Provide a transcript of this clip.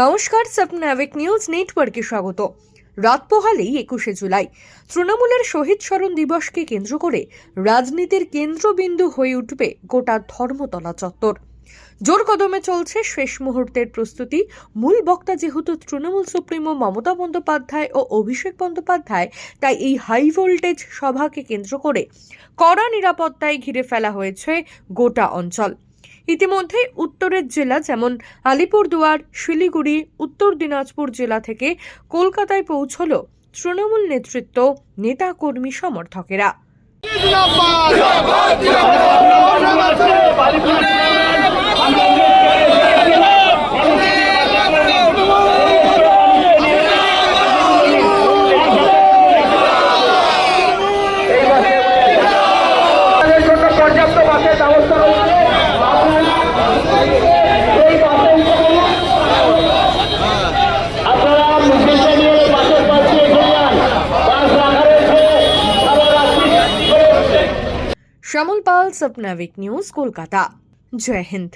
নমস্কার, স্বপ্নাবিক নিউজ নেটওয়ার্কে স্বাগত। রাত পোহালেই 21শে জুলাই তৃণমূলের শহীদ স্মরণ দিবসকে কেন্দ্র করে রাজনীতির কেন্দ্রবিন্দু হয়ে উঠবে গোটা ধর্মতলা চত্বর। জোর কদমে চলছে শেষ মুহূর্তের প্রস্তুতি। মূল বক্তা যেহেতু তৃণমূল সুপ্রিমো মমতা বন্দ্যোপাধ্যায় ও অভিষেক বন্দ্যোপাধ্যায়, তাই এই হাই ভোল্টেজ সভাকে কেন্দ্র করে কড়া নিরাপত্তায় ঘিরে ফেলা হয়েছে গোটা অঞ্চল। ইতিমধ্যে উত্তরের জেলা যেমন আলিপুরদুয়ার, শিলিগুড়ি, উত্তর দিনাজপুর জেলা থেকে কলকাতায় পৌঁছল তৃণমূল নেতৃত্ব, নেতা কর্মী সমর্থকেরা। পর্যাপ্ত বাসের ব্যবস্থা রয়েছে। আপনারা নির্দেশে নিয়ে বাসের পাশে যান, বাস রাখা রয়েছে। শ্যামল পাল, স্বপ্নাবিক নিউজ, কলকাতা। জয় হিন্দ।